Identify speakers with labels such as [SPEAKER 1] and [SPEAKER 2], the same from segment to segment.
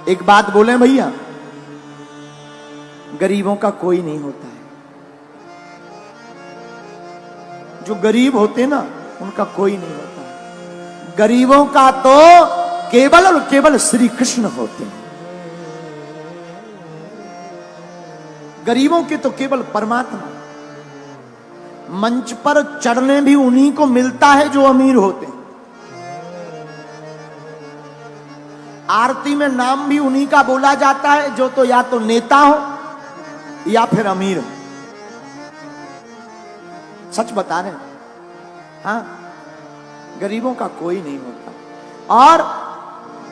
[SPEAKER 1] एक बात बोले भैया, गरीबों का कोई नहीं होता है। जो गरीब होते ना उनका कोई नहीं होता है। गरीबों का तो केवल और केवल श्री कृष्ण होते हैं। गरीबों के तो केवल परमात्मा। मंच पर चढ़ने भी उन्हीं को मिलता है जो अमीर होते हैं। आरती में नाम भी उन्हीं का बोला जाता है जो तो या तो नेता हो या फिर अमीर हो। सच बता रहे हैं। हाँ, गरीबों का कोई नहीं होता। और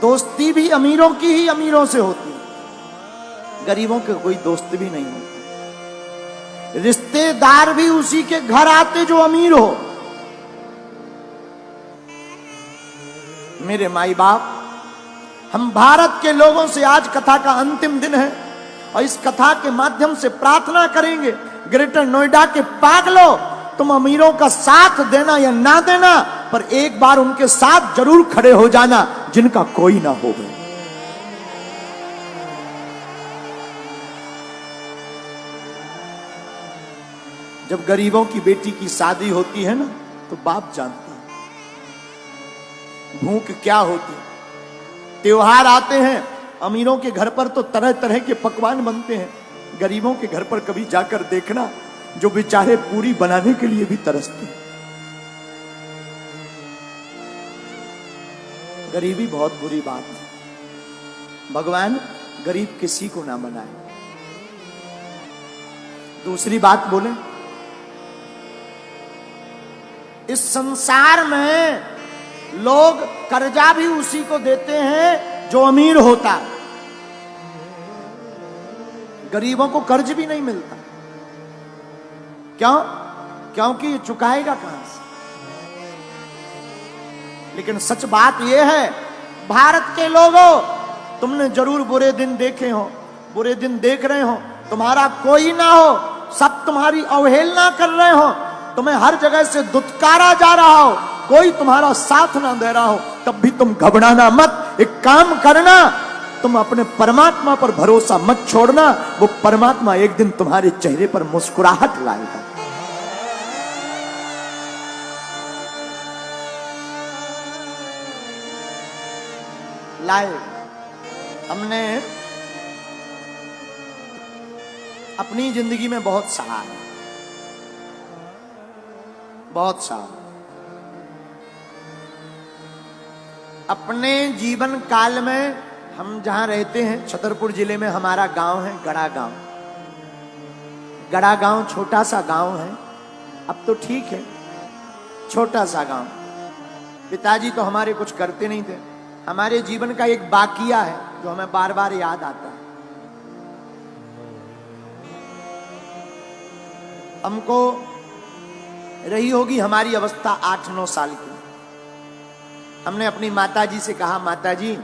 [SPEAKER 1] दोस्ती भी अमीरों की ही अमीरों से होती है। गरीबों के कोई दोस्त भी नहीं होता। रिश्तेदार भी उसी के घर आते जो अमीर हो। मेरे माई बाप, हम भारत के लोगों से आज कथा का अंतिम दिन है और इस कथा के माध्यम से प्रार्थना करेंगे, ग्रेटर नोएडा के पागलों, तुम अमीरों का साथ देना या ना देना, पर एक बार उनके साथ जरूर खड़े हो जाना जिनका कोई ना हो। जब गरीबों की बेटी की शादी होती है ना तो बाप जानता है भूख क्या होती। त्योहार आते हैं, अमीरों के घर पर तो तरह तरह के पकवान बनते हैं। गरीबों के घर पर कभी जाकर देखना, जो बेचारे पूरी बनाने के लिए भी तरसते हैं। गरीबी बहुत बुरी बात है। भगवान गरीब किसी को ना बनाए। दूसरी बात बोले, इस संसार में लोग कर्जा भी उसी को देते हैं जो अमीर होता है। गरीबों को कर्ज भी नहीं मिलता। क्यों? क्योंकि ये चुकाएगा कहां से। लेकिन सच बात यह है, भारत के लोगों, तुमने जरूर बुरे दिन देखे हो, बुरे दिन देख रहे हो। तुम्हारा कोई ना हो, सब तुम्हारी अवहेलना कर रहे हो, तुम्हें हर जगह से दुत्कारा जा रहा हो, कोई तुम्हारा साथ ना दे रहा हो, तब भी तुम घबराना मत। एक काम करना, तुम अपने परमात्मा पर भरोसा मत छोड़ना। वो परमात्मा एक दिन तुम्हारे चेहरे पर मुस्कुराहट लाएगा। लाए। हमने अपनी जिंदगी में बहुत सहा है, बहुत सहा। अपने जीवन काल में हम जहां रहते हैं, छतरपुर जिले में हमारा गांव है गड़ा गांव। गड़ा गांव छोटा सा गांव है, अब तो ठीक है, छोटा सा गांव। पिताजी तो हमारे कुछ करते नहीं थे। हमारे जीवन का एक बाकिया है जो हमें बार बार याद आता है। हमको रही होगी हमारी अवस्था 8-9 साल की। हमने अपनी माताजी से कहा, माताजी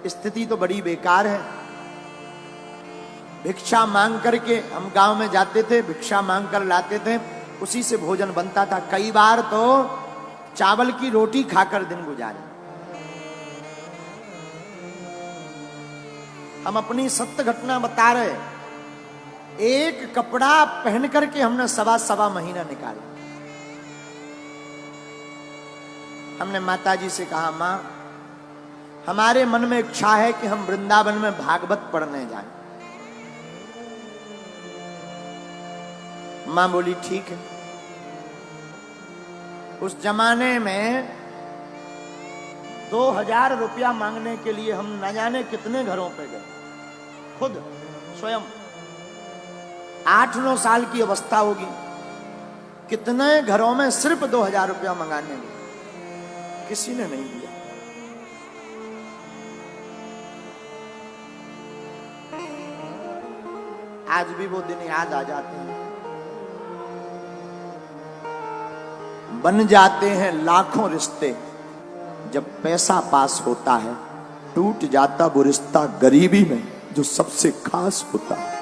[SPEAKER 1] स्थिति तो बड़ी बेकार है। भिक्षा मांग करके हम गांव में जाते थे, भिक्षा मांग कर लाते थे, उसी से भोजन बनता था। कई बार तो चावल की रोटी खाकर दिन गुजारे। हम अपनी सत्य घटना बता रहे। एक कपड़ा पहन करके हमने सवा महीना निकाला। हमने माताजी से कहा, मां, हमारे मन में इच्छा है कि हम वृंदावन में भागवत पढ़ने जाएं। मां बोली, ठीक है। उस जमाने में 2000 रुपया मांगने के लिए हम न जाने कितने घरों पे गए, खुद स्वयं। 8-9 साल की अवस्था होगी, कितने घरों में सिर्फ 2000 रुपया मंगाने में, किसी ने नहीं दिया। आज भी वो दिन याद आ जाते हैं। बन जाते हैं लाखों रिश्ते, जब पैसा पास होता है टूट जाता वो रिश्ता गरीबी में जो सबसे खास होता है।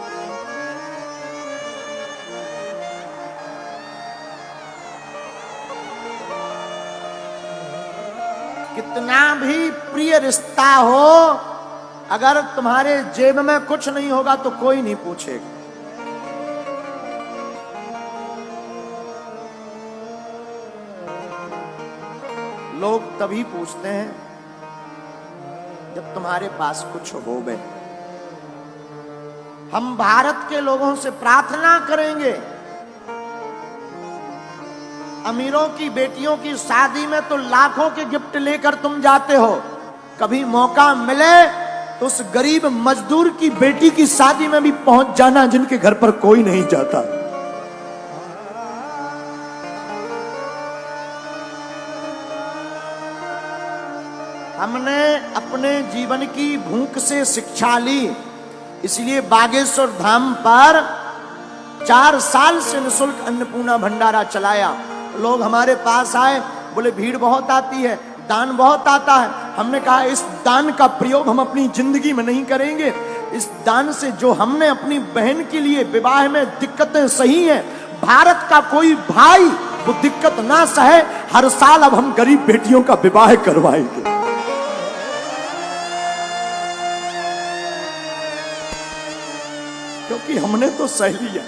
[SPEAKER 1] कितना भी प्रिय रिश्ता हो, अगर तुम्हारे जेब में कुछ नहीं होगा तो कोई नहीं पूछेगा। लोग तभी पूछते हैं जब तुम्हारे पास कुछ हो बे। हम भारत के लोगों से प्रार्थना करेंगे, अमीरों की बेटियों की शादी में तो लाखों के गिफ्ट लेकर तुम जाते हो, कभी मौका मिले तो उस गरीब मजदूर की बेटी की शादी में भी पहुंच जाना जिनके घर पर कोई नहीं जाता। हमने अपने जीवन की भूख से शिक्षा ली, इसलिए बागेश्वर धाम पर 4 साल से निःशुल्क अन्नपूर्णा भंडारा चलाया। लोग हमारे पास आए, बोले भीड़ बहुत आती है, दान बहुत आता है। हमने कहा इस दान का प्रयोग हम अपनी जिंदगी में नहीं करेंगे। इस दान से जो हमने अपनी बहन के लिए विवाह में दिक्कतें सही हैं, भारत का कोई भाई वो दिक्कत ना सहे। हर साल अब हम गरीब बेटियों का विवाह करवाएंगे। क्योंकि हमने तो सह लिया,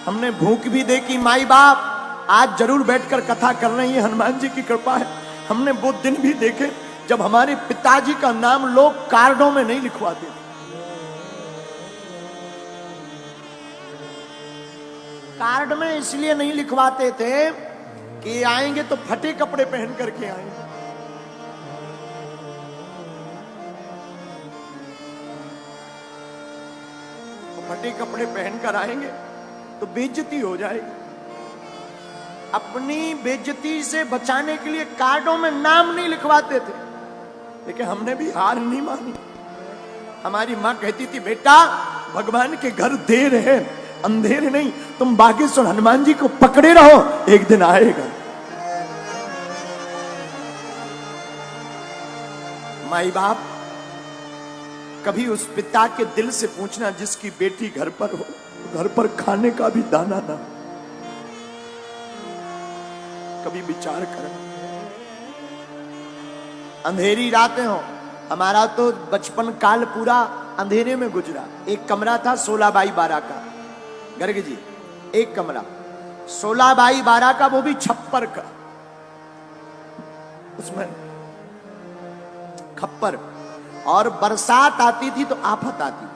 [SPEAKER 1] हमने भूख भी देखी। माई बाप आज जरूर बैठकर कथा कर रहे हैं, हनुमान जी की कृपा है। हमने वो दिन भी देखे जब हमारे पिताजी का नाम लोग कार्डों में नहीं लिखवाते थे। कार्ड में इसलिए नहीं लिखवाते थे कि आएंगे तो फटे कपड़े पहन करके आएंगे। फटे कपड़े पहनकर आएंगे तो बेइज्जती हो जाएगी। अपनी बेइज्जती से बचाने के लिए कार्डों में नाम नहीं लिखवाते थे, लेकिन हमने भी हार नहीं मानी। हमारी मां कहती थी बेटा भगवान के घर देर है अंधेर नहीं, तुम बागेश्वर हनुमान जी को पकड़े रहो, एक दिन आएगा। माई बाप कभी उस पिता के दिल से पूछना जिसकी बेटी घर पर हो, घर पर खाने का भी दाना ना, कभी विचार करना। अंधेरी रातें हो, हमारा तो बचपन काल पूरा अंधेरे में गुजरा। एक कमरा था 16 बाई 12 का, गर्ग जी एक कमरा 16 बाई 12 का, वो भी छप्पर का, उसमें खप्पर। और बरसात आती थी तो आफत आती थी।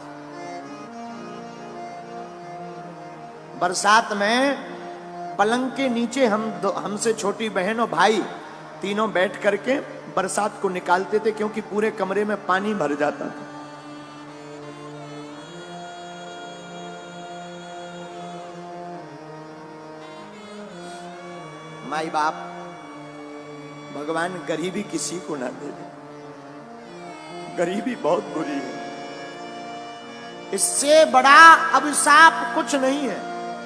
[SPEAKER 1] बरसात में पलंग के नीचे हमसे छोटी बहन और भाई तीनों बैठ करके बरसात को निकालते थे, क्योंकि पूरे कमरे में पानी भर जाता था। माई बाप भगवान गरीबी किसी को ना दे, गरीबी बहुत बुरी है। इससे बड़ा अभिशाप कुछ नहीं है।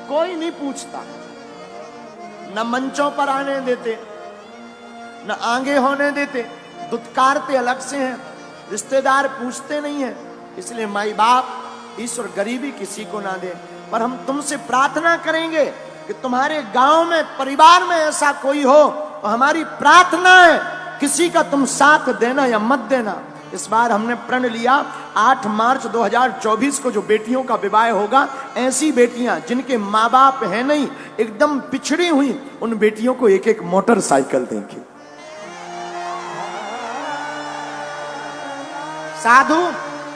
[SPEAKER 1] कोई नहीं पूछता, न मंचों पर आने देते, न आगे होने देते, दुत्कारते अलग से हैं, रिश्तेदार पूछते नहीं है। इसलिए माई बाप ईश्वर गरीबी किसी को ना दे। पर हम तुमसे प्रार्थना करेंगे कि तुम्हारे गांव में परिवार में ऐसा कोई हो तो हमारी प्रार्थना है किसी का तुम साथ देना या मत देना। इस बार हमने प्रण लिया 8 मार्च 2024 को जो बेटियों का विवाह होगा, ऐसी बेटियां जिनके माँ बाप है नहीं, एकदम पिछड़ी हुई, उन बेटियों को एक एक मोटरसाइकिल देंगे। साधु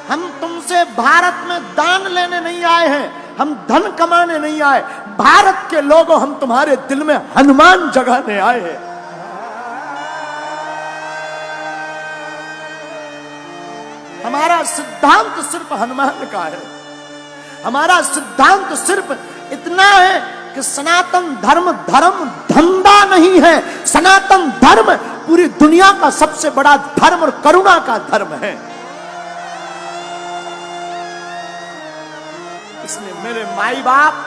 [SPEAKER 1] हम तुमसे भारत में दान लेने नहीं आए हैं, हम धन कमाने नहीं आए। भारत के लोगों हम तुम्हारे दिल में हनुमान जगाने आए हैं। हमारा सिद्धांत सिर्फ हनुमान का है। हमारा सिद्धांत सिर्फ इतना है कि सनातन धर्म धर्म धंधा नहीं है। सनातन धर्म पूरी दुनिया का सबसे बड़ा धर्म और करुणा का धर्म है। इसलिए मेरे माई बाप,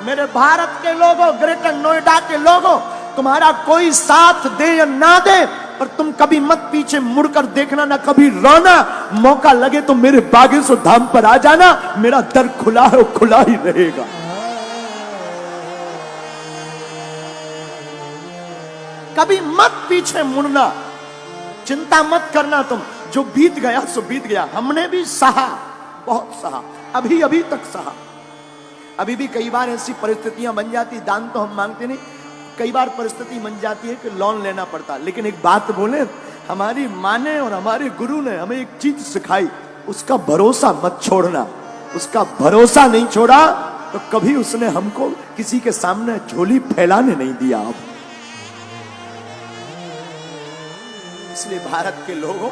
[SPEAKER 1] मेरे भारत के लोगों, ग्रेटर नोएडा के लोगों, तुम्हारा कोई साथ दे या ना दे, पर तुम कभी मत पीछे मुड़कर देखना, ना कभी रोना। मौका लगे तो मेरे बागेश्वर धाम पर आ जाना, मेरा दर खुला है, वो खुला ही रहेगा। कभी मत पीछे मुड़ना। चिंता मत करना तुम, जो बीत गया सो बीत गया। हमने भी सहा, बहुत सहा, अभी अभी तक सहा। अभी भी कई बार ऐसी परिस्थितियां बन जाती, दान तो हम मांगते नहीं, कई बार परिस्थिति बन जाती है कि लोन लेना पड़ता। लेकिन एक बात बोले, हमारी माँ ने और हमारे गुरु ने हमें एक चीज सिखाई, उसका भरोसा मत छोड़ना। उसका भरोसा नहीं छोड़ा तो कभी उसने हमको किसी के सामने झोली फैलाने नहीं दिया। अब इसलिए भारत के लोगों,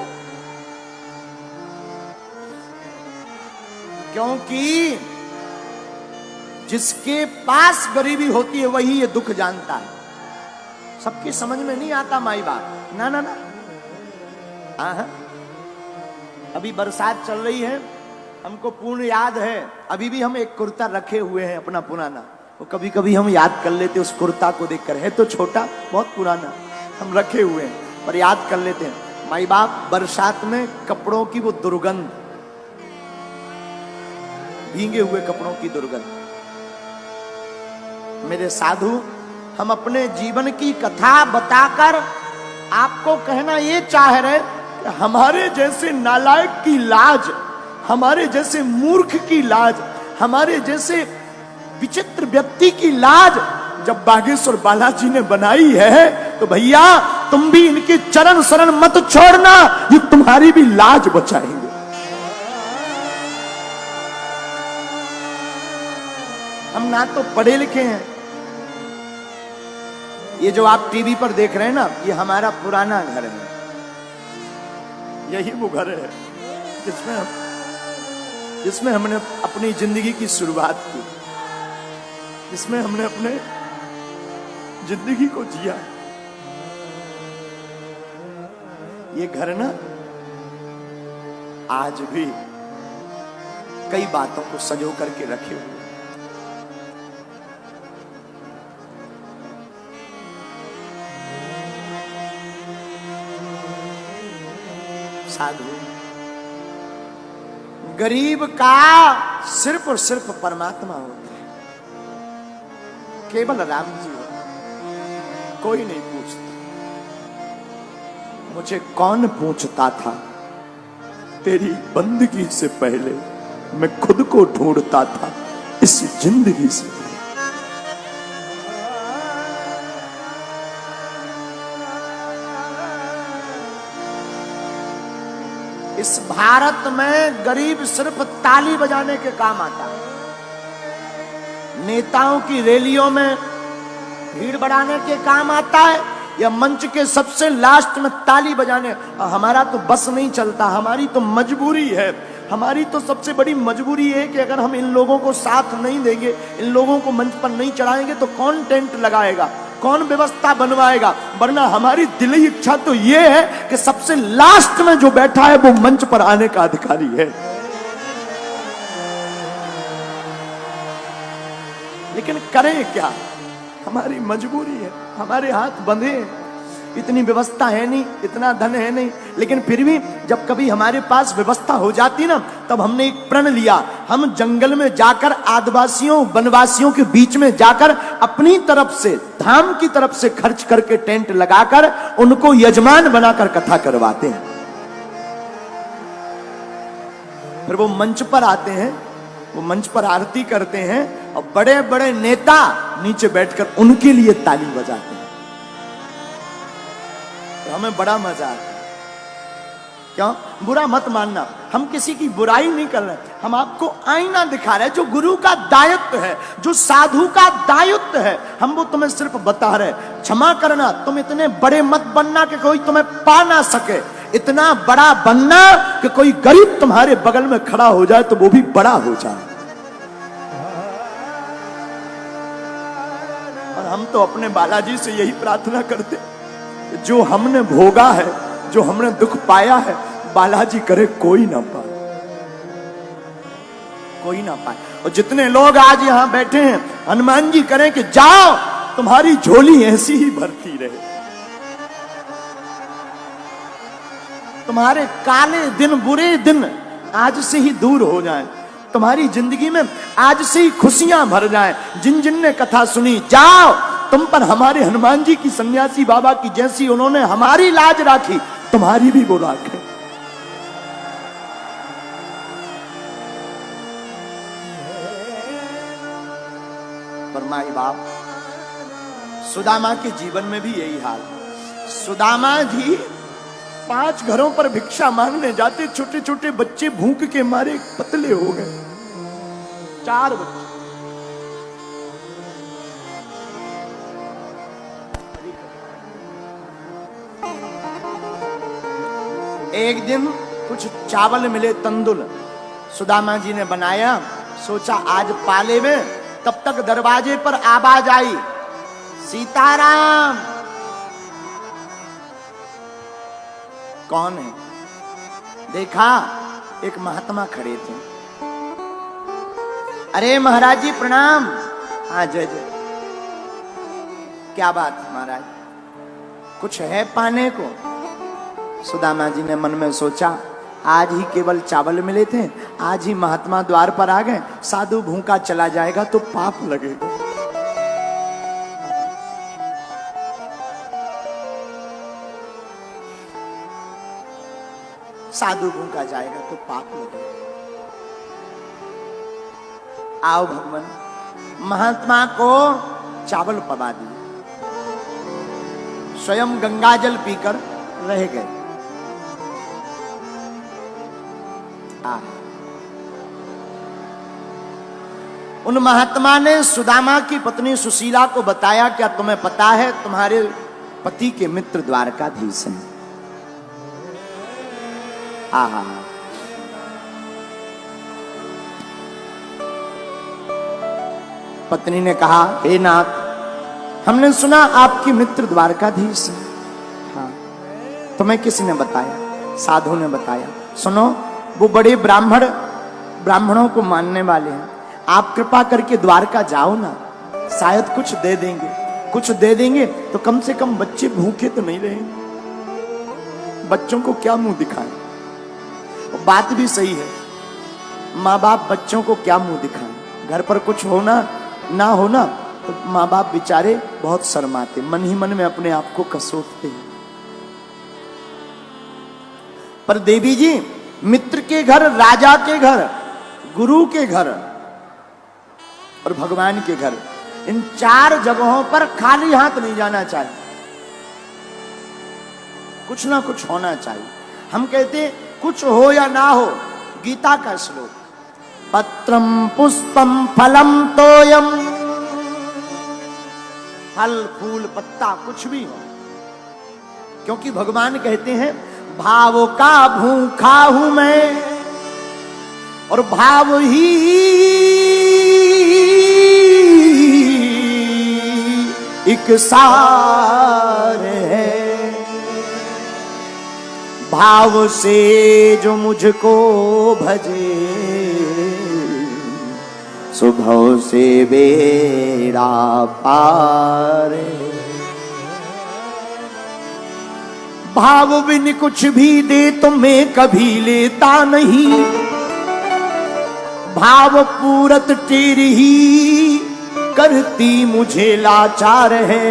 [SPEAKER 1] क्योंकि जिसके पास गरीबी होती है वही ये दुख जानता है। सबकी समझ में नहीं आता माई बाप, ना ना ना। हाँ, अभी बरसात चल रही है, हमको पूर्ण याद है, अभी भी हम एक कुर्ता रखे हुए हैं अपना पुराना। वो कभी कभी हम याद कर लेते उस कुर्ता को देखकर, है तो छोटा, बहुत पुराना, हम रखे हुए हैं पर याद कर लेते हैं। माई बाप बरसात में कपड़ों की वो दुर्गंध, भीगे हुए कपड़ों की दुर्गंध। मेरे साधु, हम अपने जीवन की कथा बताकर आपको कहना ये चाह रहे कि हमारे जैसे नालायक की लाज, हमारे जैसे मूर्ख की लाज, हमारे जैसे विचित्र व्यक्ति की लाज जब बागेश्वर बालाजी ने बनाई है, तो भैया तुम भी इनके चरण शरण मत छोड़ना, ये तुम्हारी भी लाज बचाएंगे। हम ना तो पढ़े लिखे हैं, ये जो आप टीवी पर देख रहे हैं ना, ये हमारा पुराना घर है। यही वो घर है जिसमें हमने अपनी जिंदगी की शुरुआत की, जिसमें हमने अपने जिंदगी को जिया। ये घर ना आज भी कई बातों को संजो करके रखे हुए। साधु, गरीब का सिर्फ और सिर्फ परमात्मा होता है, केवल राम जी होता, कोई नहीं पूछता। मुझे कौन पूछता था, तेरी बंदगी से पहले मैं खुद को ढूंढता था इस जिंदगी से। इस भारत में गरीब सिर्फ ताली बजाने के काम आता है, नेताओं की रैलियों में भीड़ बढ़ाने के काम आता है, या मंच के सबसे लास्ट में ताली बजाने। हमारा तो बस नहीं चलता, हमारी तो मजबूरी है। हमारी तो सबसे बड़ी मजबूरी है कि अगर हम इन लोगों को साथ नहीं देंगे, इन लोगों को मंच पर नहीं चढ़ाएंगे, तो कौन टेंट लगाएगा, कौन व्यवस्था बनवाएगा। वरना हमारी दिली इच्छा तो यह है कि सबसे लास्ट में जो बैठा है वो मंच पर आने का अधिकारी है। लेकिन करें क्या, हमारी मजबूरी है, हमारे हाथ बंधे हैं, इतनी व्यवस्था है नहीं, इतना धन है नहीं। लेकिन फिर भी जब कभी हमारे पास व्यवस्था हो जाती ना, तब हमने एक प्रण लिया, हम जंगल में जाकर आदिवासियों वनवासियों के बीच में जाकर अपनी तरफ से, धाम की तरफ से खर्च करके टेंट लगाकर उनको यजमान बनाकर कथा करवाते हैं। फिर वो मंच पर आते हैं, वो मंच पर आरती करते हैं और बड़े बड़े नेता नीचे बैठकर उनके लिए ताली बजाते हैं। तो हमें बड़ा मजा आता है। क्यों? बुरा मत मानना, हम किसी की बुराई नहीं कर रहे, हम आपको आईना दिखा रहे हैं जो गुरु का दायित्व है, जो साधु का दायित्व है, हम वो तुम्हें सिर्फ बता रहे। क्षमा करना, तुम इतने बड़े मत बनना कि कोई तुम्हें पा ना सके, इतना बड़ा बनना कि कोई गरीब तुम्हारे बगल में खड़ा हो जाए तो वो भी बड़ा हो जाए। और हम तो अपने बालाजी से यही प्रार्थना करते, जो हमने भोगा है, जो हमने दुख पाया है, बालाजी करे कोई ना पाए, कोई ना पाए। और जितने लोग आज यहां बैठे हैं, हनुमान जी करें कि जाओ तुम्हारी झोली ऐसी ही भरती रहे, तुम्हारे काले दिन बुरे दिन आज से ही दूर हो जाएं, तुम्हारी जिंदगी में आज से ही खुशियां भर जाएं। जिन जिन ने कथा सुनी, जाओ तुम पर हमारे हनुमान जी की, सन्यासी बाबा की जैसी उन्होंने हमारी लाज राखी, तुम्हारी भी वो राखें। पर माई बाप, सुदामा के जीवन में भी यही हाल। सुदामा जी 5 घरों पर भिक्षा मांगने जाते, छोटे छोटे बच्चे भूख के मारे पतले हो गए। 4 बच्चे। एक दिन कुछ चावल मिले, तंदुल सुदामा जी ने बनाया। सोचा आज पाले में, तब तक दरवाजे पर आवाज आई, सीताराम। कौन है? देखा, एक महात्मा खड़े थे। अरे महाराज जी प्रणाम। हाँ जय जय। क्या बात है महाराज, कुछ है पाने को? सुदामा जी ने मन में सोचा, आज ही केवल चावल मिले थे, आज ही महात्मा द्वार पर आ गए, साधु भूखा चला जाएगा तो पाप लगेगा। साधु भूखा जाएगा तो पाप लगेगा। आओ भगवान, महात्मा को चावल पवा दिए, स्वयं गंगा जल पीकर रह गए। उन महात्मा ने सुदामा की पत्नी सुशीला को बताया, क्या तुम्हें पता है तुम्हारे पति के मित्र द्वारकाधीश हैं? आहा, पत्नी ने कहा, हे नाथ, हमने सुना आपकी मित्र द्वारकाधीश हैं। हाँ, तुम्हें किसी ने बताया? साधु ने बताया। सुनो, वो बड़े ब्राह्मणों को मानने वाले हैं, आप कृपा करके द्वारका जाओ ना, शायद कुछ दे देंगे। कुछ दे देंगे तो कम से कम बच्चे भूखे तो नहीं रहेंगे। बच्चों को क्या मुंह दिखाएं? बात भी सही है, माँ बाप बच्चों को क्या मुंह दिखाएं? घर पर कुछ होना ना होना तो माँ बाप बेचारे बहुत शर्माते, मन ही मन में अपने आप को कसोटते हैं। पर देवी जी, मित्र के घर, राजा के घर, गुरु के घर और भगवान के घर, इन 4 जगहों पर खाली हाथ नहीं जाना चाहिए। कुछ ना कुछ होना चाहिए। हम कहते कुछ हो या ना हो, गीता का श्लोक, पत्रम पुष्पम फलम तोयम, फल फूल पत्ता कुछ भी हो, क्योंकि भगवान कहते हैं भाव का भूखा हूं मैं और भाव ही एक सार है। भाव से जो मुझको भजे, स्वभाव से बेड़ा पार। भाव बिन कुछ भी दे तो मैं कभी लेता नहीं, भाव पूरत तेरी ही करती मुझे लाचार है।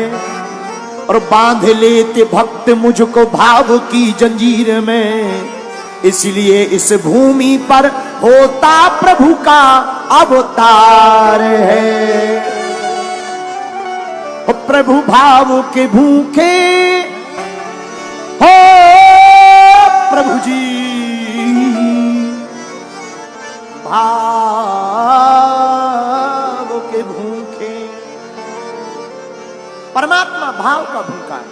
[SPEAKER 1] और बांध लेते भक्त मुझको भाव की जंजीर में, इसलिए इस भूमि पर होता प्रभु का अवतार है। और प्रभु भाव के भूखे हो प्रभु जी, भाव के भूखे। परमात्मा भाव का भूखा है,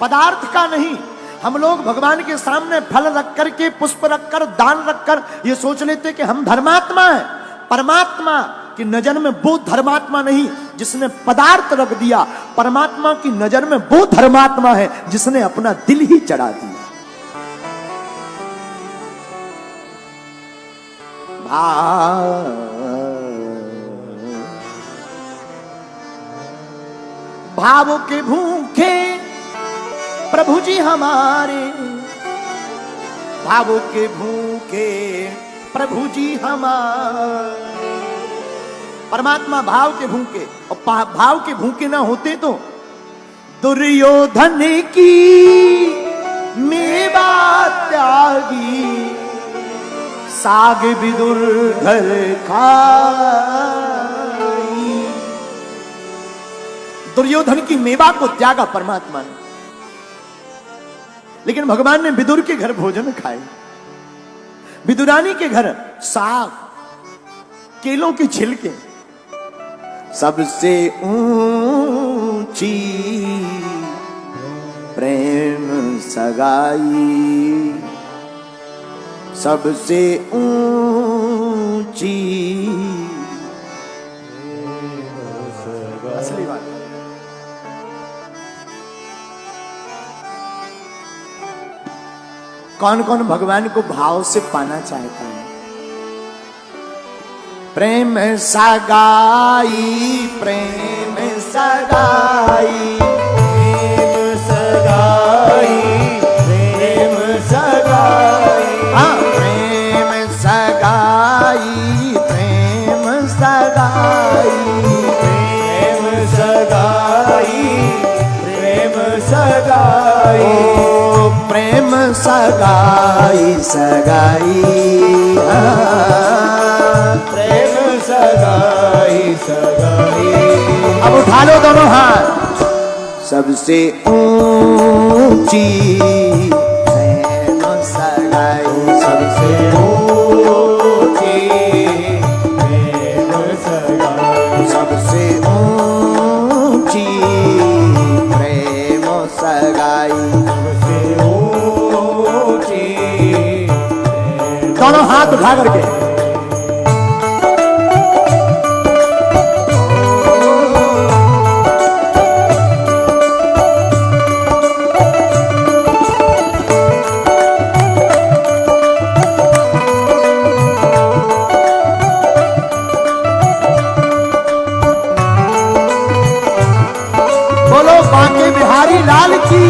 [SPEAKER 1] पदार्थ का नहीं। हम लोग भगवान के सामने फल रख करके, पुष्प रखकर, दान रखकर ये सोच लेते कि हम धर्मात्मा हैं। परमात्मा की नजर में वो धर्मात्मा नहीं जिसने पदार्थ रख दिया, परमात्मा की नजर में वो धर्मात्मा है जिसने अपना दिल ही चढ़ा दिया। भाव के भूखे प्रभु जी हमारे, भाव के भूखे प्रभु जी हमारे। परमात्मा भाव के भूखे, और भाव के भूखे ना होते तो दुर्योधन की मेवा त्यागी, साग विदुर घर खाई। दुर्योधन की मेवा को त्यागा परमात्मा ने, लेकिन भगवान ने विदुर के घर भोजन खाए। विदुरानी के घर साग, केलों की छिलके। सबसे ऊंची प्रेम सगाई, सबसे ऊंची। असली बात। कौन कौन भगवान को भाव से पाना चाहता है? प्रेम सगाई, प्रेम सगाई, प्रेम सगाई, प्रेम सगाई। हाँ, प्रेम सगाई, प्रेम सगाई, प्रेम सगाई, प्रेम सगाई। ओ प्रेम सगाई, सगाई, प्रेम सगाई, सगाई। अब उठा लो दोनों हाथ। सबसे ऊंची प्रेम सगाई, सबसे ऊंची प्रेम सगाई, सबसे ऊंची प्रेम सगाई, सबसे ऊंची। दोनों हाथ उठा करके बोलो बांके बिहारी लाल की।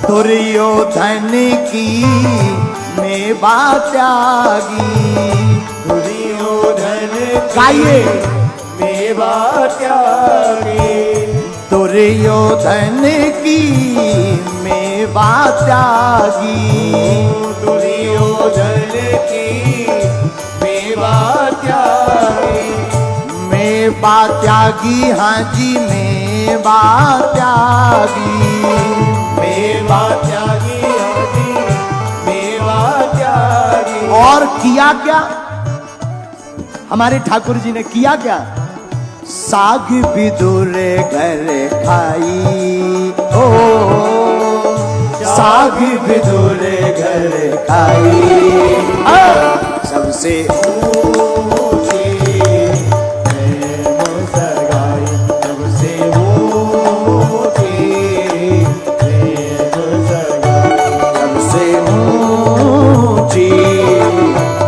[SPEAKER 1] दुर्योधन की मेवा त्यागी, दुर्योधन गाइए मेवा त्यागी, दुर्योधन की मेवा त्यागी, दुर्योधन की मेवा त्यागी। मेवा त्यागी, हाँ जी मेवा त्यागी, मेवा त्यागी, हाँ जी मेवा त्यागी। और किया क्या हमारे ठाकुर जी ने? किया क्या? साग विदुर घर खाई, ओ साग विदुर घर खाई। सबसे ऊंची प्रेम सगाई, सबसे ऊंची प्रेम सगाई, सबसे ऊंची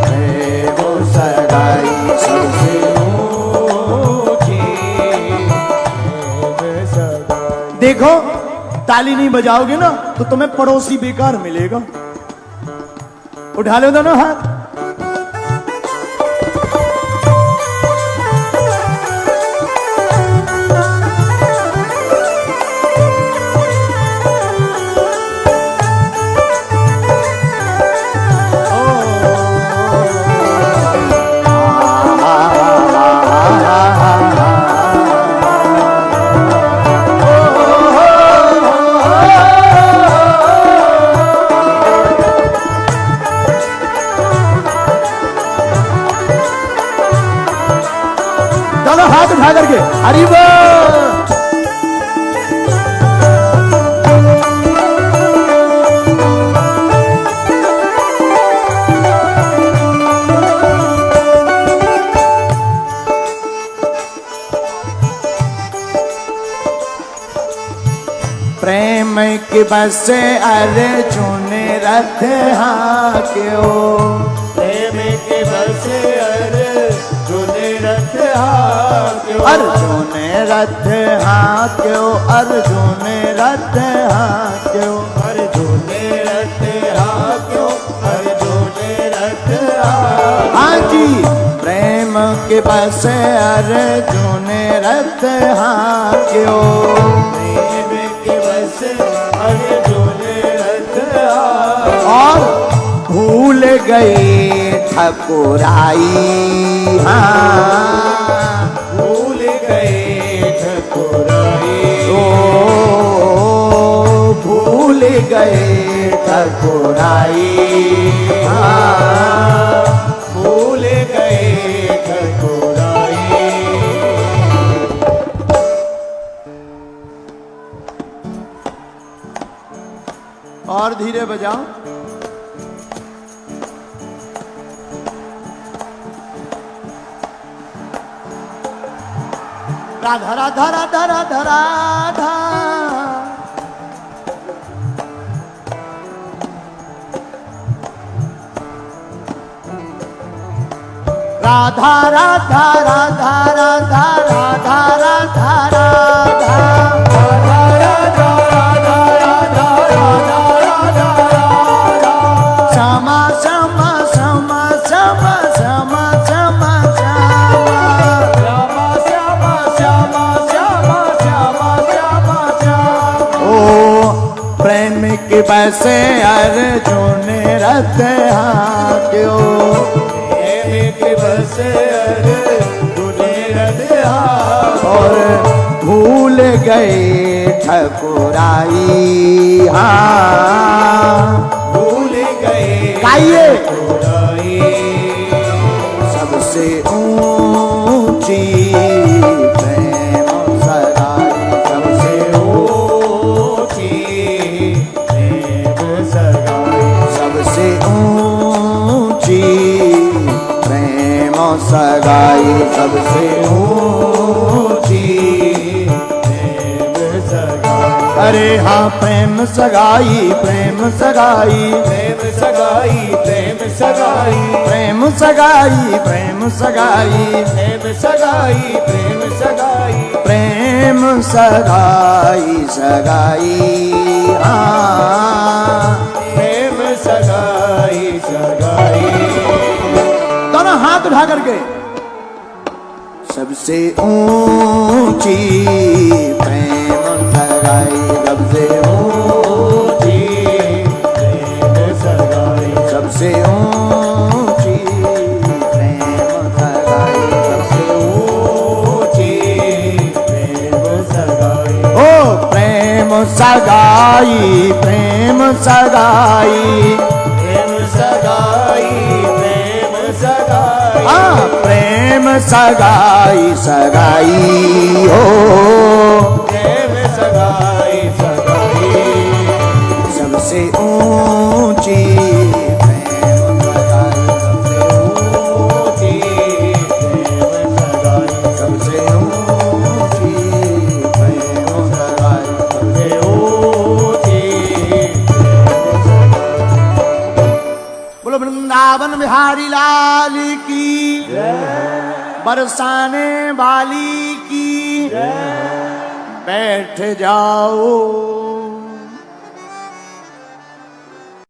[SPEAKER 1] प्रेम सगाई, सबसे ऊंची प्रेम सगाई। देखो, ताली नहीं बजाओगे ना तो तुम्हें पड़ोसी बेकार मिलेगा। उठा लो दोनों हाथ। हाथ उठा करके हरि बोल। प्रेम के बस अर्जुन रथ हाँ क्यों, प्रेम के बस अर्जुन
[SPEAKER 2] हाक्यो,
[SPEAKER 1] अर्जुन रथ हाक्यो, अर्जुन रथ हाक्यो,
[SPEAKER 2] अर्जुन रथ हाक्यो, अर्जुन रथ हाक्यो।
[SPEAKER 1] हाँ जी, प्रेम के बस अर्जुन रथ हाक्यो,
[SPEAKER 2] प्रेम के बस अर्जुन रथ हाक्यो।
[SPEAKER 1] और भूल गए ठकुराई, हाँ
[SPEAKER 2] भूल गए ठकुराई,
[SPEAKER 1] ओ भूल गए ठकुराई, हाँ
[SPEAKER 2] भूल गए ठकुराई।
[SPEAKER 1] और धीरे बजाओ। राधा राधा राधा राधा राधा, राधा राधा राधा राधा राधा राधा राधा, श्यामा श्यामा श्यामा श्यामा श्यामा श्यामा श्यामा, ओ प्रेम के बसे अर्जुन रथ हाक्यो,
[SPEAKER 2] प्रेम के बस अर्जुन रथ हाक्यो।
[SPEAKER 1] और भूल गए ठकुराई, हाँ
[SPEAKER 2] भूल गए
[SPEAKER 1] गाइए।
[SPEAKER 2] ठकुराई,
[SPEAKER 1] सबसे ऊंची प्रेम सगाई, सबसे
[SPEAKER 2] ऊंची प्रेम सगाई,
[SPEAKER 1] सबसे ऊंची प्रेम सगाई, सबसे ऊंची
[SPEAKER 2] प्रेम सगाई।
[SPEAKER 1] अरे हाँ प्रेम सगाई, प्रेम सगाई,
[SPEAKER 2] प्रेम सगाई, प्रेम सगाई,
[SPEAKER 1] प्रेम सगाई, प्रेम सगाई,
[SPEAKER 2] प्रेम सगाई, प्रेम सगाई,
[SPEAKER 1] प्रेम सगाई सगाई, हाँ
[SPEAKER 2] प्रेम सगाई सगाई।
[SPEAKER 1] दोनों हाथ उठा करके, सबसे ऊंची प्रेम सगाई, सबसे ऊंची
[SPEAKER 2] प्रेम सगाई,
[SPEAKER 1] सबसे ऊंची प्रेम सगाई, सबसे
[SPEAKER 2] ऊंची प्रेम सगाई।
[SPEAKER 1] ओ प्रेम सगाई, प्रेम सगाई,
[SPEAKER 2] प्रेम सगाई, प्रेम सगाई,
[SPEAKER 1] हाँ प्रेम सगाई सगाई हो,
[SPEAKER 2] प्रेम सगाई सगाई।
[SPEAKER 1] सबसे ऊंची प्रेम सगाई,
[SPEAKER 2] सबसे ऊंची प्रेम सगाई,
[SPEAKER 1] सबसे ऊंची प्रेम सगाई,
[SPEAKER 2] सबसे ऊंची प्रेम सगाई।
[SPEAKER 1] बोलो वृंदावन बिहारी लाल की, बरसाने वाली की, बैठ जाओ।